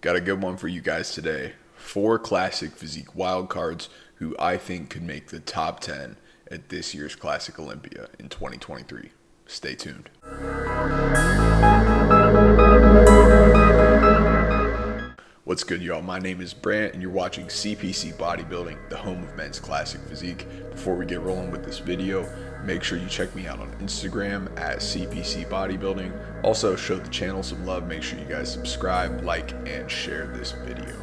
Got a good one for you guys today. 4 Classic Physique Wildcards who I think could make the top 10 at this year's Classic Olympia in 2023. Stay tuned. What's good, y'all? My name is Brant, and you're watching CPC Bodybuilding, the home of men's classic physique. Before we get rolling with this video, make sure you check me out on Instagram at CPC Bodybuilding. Also, show the channel some love. Make sure you guys subscribe, like, and share this video.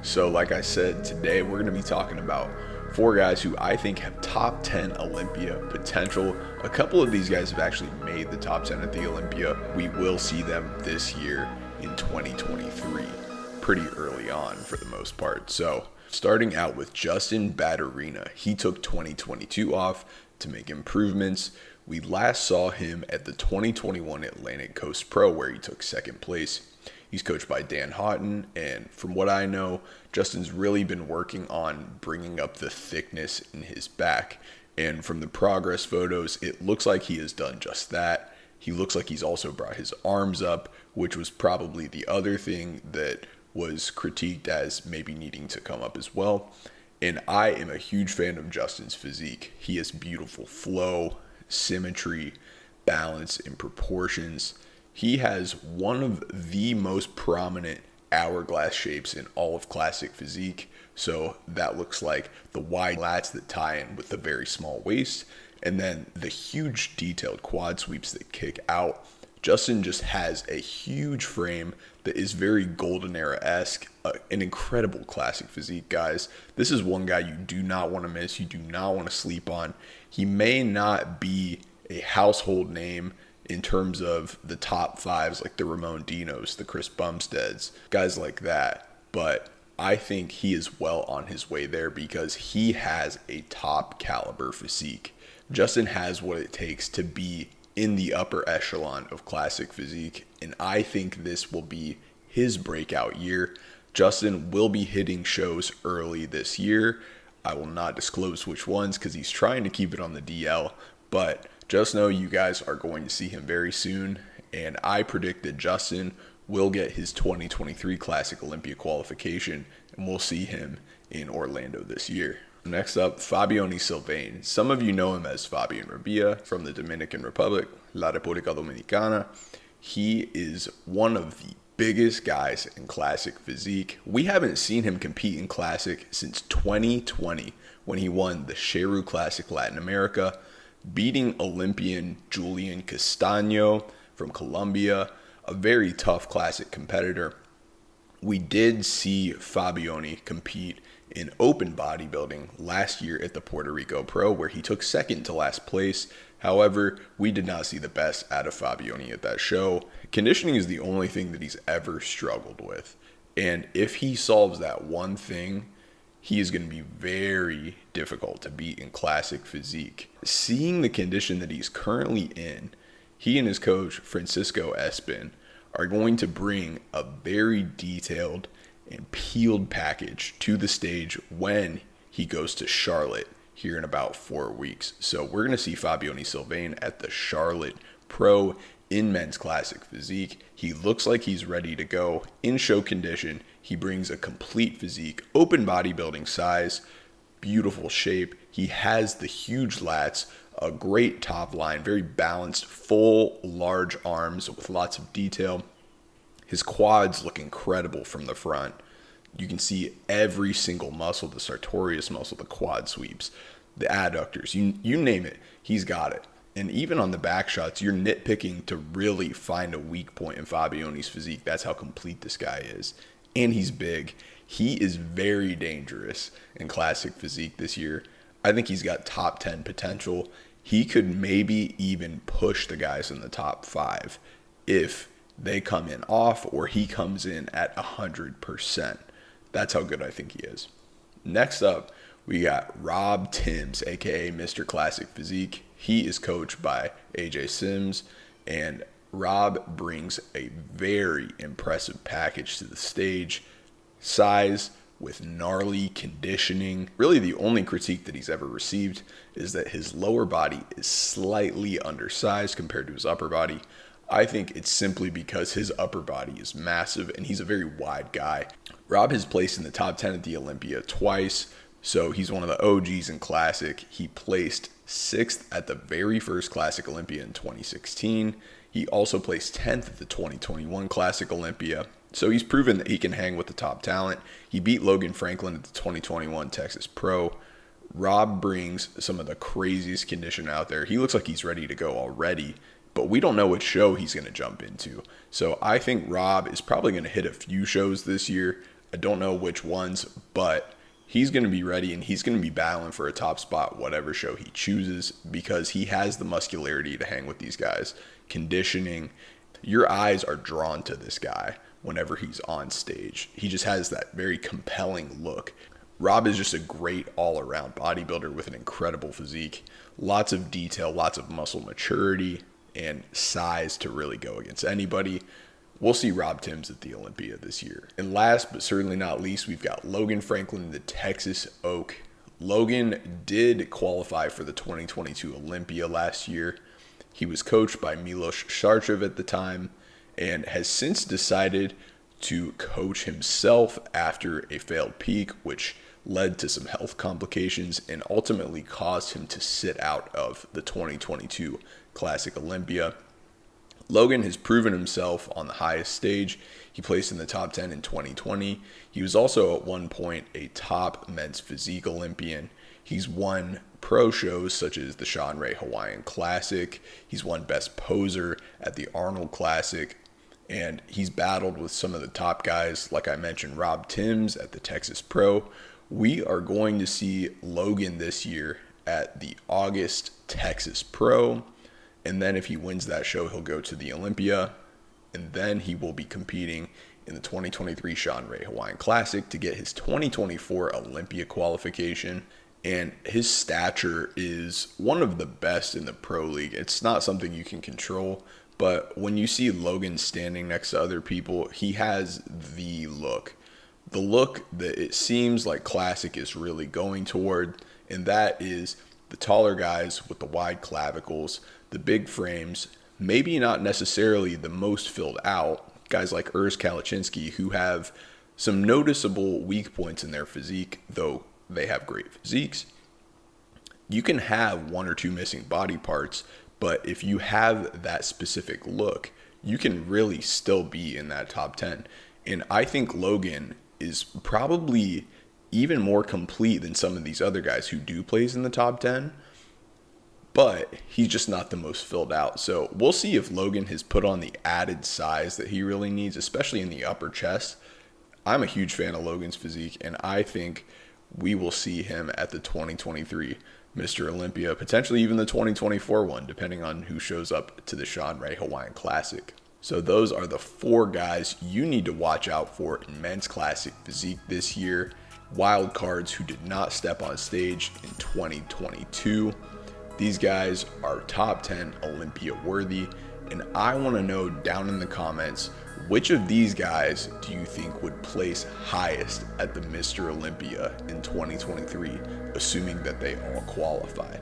So, like I said, today we're going to be talking about 4 guys who I think have top 10 Olympia potential. A couple of these guys have actually made the top 10 at the Olympia. We will see them this year in 2023. Pretty early on for the most part. So starting out with Justin Baturina, he took 2022 off to make improvements. We last saw him at the 2021 Atlantic Coast Pro where he took 2nd place. He's coached by Dan Houghton, and from what I know, Justin's really been working on bringing up the thickness in his back. And from the progress photos, it looks like he has done just that. He looks like he's also brought his arms up, which was probably the other thing that was critiqued as maybe needing to come up as well. And I am a huge fan of Justin's physique. He has beautiful flow, symmetry, balance, and proportions. He has one of the most prominent hourglass shapes in all of classic physique. So that looks like the wide lats that tie in with the very small waist, and then the huge detailed quad sweeps that kick out. Justin just has a huge frame that is very golden era-esque, an incredible classic physique, guys. This is one guy you do not want to miss. You do not want to sleep on. He may not be a household name in terms of the top 5s like the Ramon Dinos, the Chris Bumsteads, guys like that. But I think he is well on his way there because he has a top caliber physique. Justin has what it takes to be in the upper echelon of classic physique, and I think this will be his breakout year. Justin will be hitting shows early this year. I will not disclose which ones because he's trying to keep it on the DL, but just know you guys are going to see him very soon, and I predict that Justin will get his 2023 Classic Olympia qualification, and we'll see him in Orlando this year. Next up, Fabione Sylvain. Some of you know him as Fabian Rabia from the Dominican Republic, La República Dominicana. He is one of the biggest guys in classic physique. We haven't seen him compete in classic since 2020 when he won the Cheru Classic Latin America, beating Olympian Julian Castaño from Colombia, a very tough classic competitor. We did see Fabione compete in open bodybuilding last year at the Puerto Rico Pro where he took 2nd to last place. However, we did not see the best out of Fabione at that show. Conditioning is the only thing that he's ever struggled with. And if he solves that one thing, he is going to be very difficult to beat in classic physique. Seeing the condition that he's currently in, he and his coach, Francisco Espin, are going to bring a very detailed and peeled package to the stage when he goes to Charlotte here in about 4 weeks. So we're going to see Fabione Sylvain at the Charlotte Pro in men's classic physique. He looks like he's ready to go in show condition. He brings a complete physique, open bodybuilding size, beautiful shape. He has the huge lats, a great top line, very balanced, full, large arms with lots of detail. His quads look incredible from the front. You can see every single muscle, the sartorius muscle, the quad sweeps, the adductors, you name it, he's got it. And even on the back shots, you're nitpicking to really find a weak point in Fabione's physique. That's how complete this guy is. And he's big. He is very dangerous in classic physique this year. I think he's got top 10 potential. He could maybe even push the guys in the top 5 if they come in off or he comes in at 100%. That's how good I think he is. Next up, we got Rob Timms, aka Mr. Classic Physique. He is coached by AJ Sims, and Rob brings a very impressive package to the stage. Size with gnarly conditioning. Really the only critique that he's ever received is that his lower body is slightly undersized compared to his upper body. I think it's simply because his upper body is massive and he's a very wide guy. Rob has placed in the top 10 at the Olympia twice, so he's one of the OGs in Classic. He placed 6th at the very first Classic Olympia in 2016. He also placed 10th at the 2021 Classic Olympia. So he's proven that he can hang with the top talent. He beat Logan Franklin at the 2021 Texas Pro. Rob brings some of the craziest condition out there. He looks like he's ready to go already, but we don't know which show he's going to jump into. So I think Rob is probably going to hit a few shows this year. I don't know which ones, but he's going to be ready and he's going to be battling for a top spot whatever show he chooses, because he has the muscularity to hang with these guys. Conditioning, your eyes are drawn to this guy whenever he's on stage. He just has that very compelling look. Rob is just a great all-around bodybuilder with an incredible physique, lots of detail, lots of muscle maturity, and size to really go against anybody. We'll see Rob Timms at the Olympia this year. And last but certainly not least, we've got Logan Franklin, the Texas Oak. Logan did qualify for the 2022 Olympia last year. He was coached by Milos Sharchev at the time and has since decided to coach himself after a failed peak, which led to some health complications and ultimately caused him to sit out of the 2022 Classic Olympia. Logan has proven himself on the highest stage. He placed in the top 10 in 2020. He was also at one point a top men's physique Olympian. He's won pro shows such as the Sean Ray Hawaiian Classic. He's won Best Poser at the Arnold Classic. And he's battled with some of the top guys, like I mentioned, Rob Timms at the Texas Pro. We are going to see Logan this year at the August Texas Pro. And then if he wins that show, he'll go to the Olympia. And then he will be competing in the 2023 Sean Ray Hawaiian Classic to get his 2024 Olympia qualification. And his stature is one of the best in the pro league. It's not something you can control, but when you see Logan standing next to other people, he has the look that it seems like Classic is really going toward, and that is the taller guys with the wide clavicles, the big frames, maybe not necessarily the most filled out, guys like Urs Kalachinsky, who have some noticeable weak points in their physique, though they have great physiques. You can have one or two missing body parts, but if you have that specific look, you can really still be in that top 10. And I think Logan is probably even more complete than some of these other guys who do place in the top 10, but he's just not the most filled out. So we'll see if Logan has put on the added size that he really needs, especially in the upper chest. I'm a huge fan of Logan's physique, and I think we will see him at the 2023 Mr. Olympia, potentially even the 2024 one, depending on who shows up to the Sean Ray Hawaiian Classic. So those are the 4 guys you need to watch out for in men's classic physique this year. Wildcards who did not step on stage in 2022. These guys are top 10 Olympia worthy, and I want to know down in the comments, which of these guys do you think would place highest at the Mr. Olympia in 2023, assuming that they all qualify?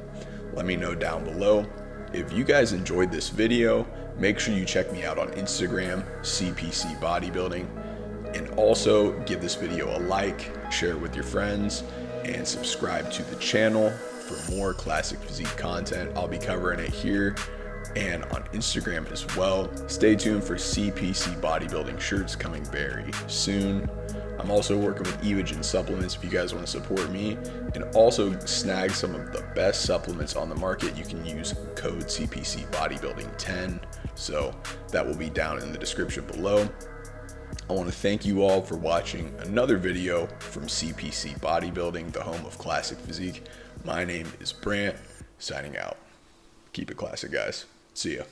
Let me know down below. If you guys enjoyed this video, make sure you check me out on Instagram, CPC Bodybuilding, and also give this video a like, share it with your friends, and subscribe to the channel for more classic physique content. I'll be covering it here and on Instagram as well. Stay tuned for CPC bodybuilding shirts coming very soon. I'm also working with Evogen supplements if you guys want to support me, and also snag some of the best supplements on the market. You can use code CPC bodybuilding 10. So that will be down in the description below. I want to thank you all for watching another video from CPC Bodybuilding, the home of classic physique. My name is Brant, signing out. Keep it classic, guys. See ya.